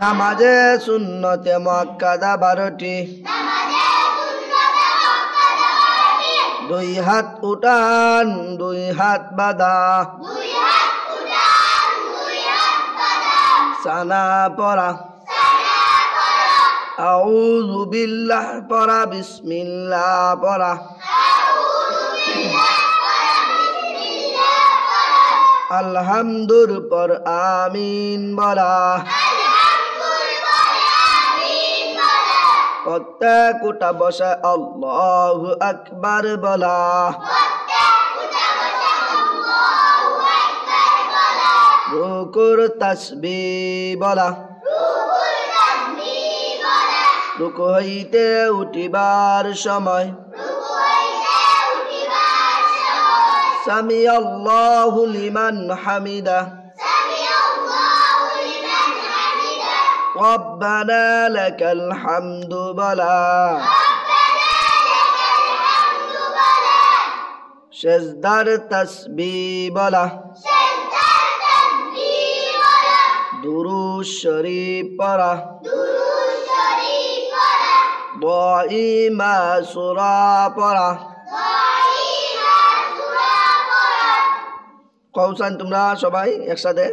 নামাজে সুন্নতে মুআক্কাদা 12টি। দুই হাত উঠান দুই হাত বাঁধা। সানা পড়া। আউযু বিল্লাহ পড়া। বিসমিল্লাহ পড়া। আলহামদুর পর আমিন বলা। প্রত্যেক উঠা বসে আল্লাহু আকবার বলা। রুকুর তাসবিহ বলা। রুকু হইতে উঠিবার সময় সামি আল্লাহু লিমান হামিদা। রব্বানা লাকাল হামদু বলা। সেজদার তাসবিহ বলা। দুরূদ শরীফ পড়া। দাইমা সূরা পড়া। কৌসান তোমরা সবাই একসাথে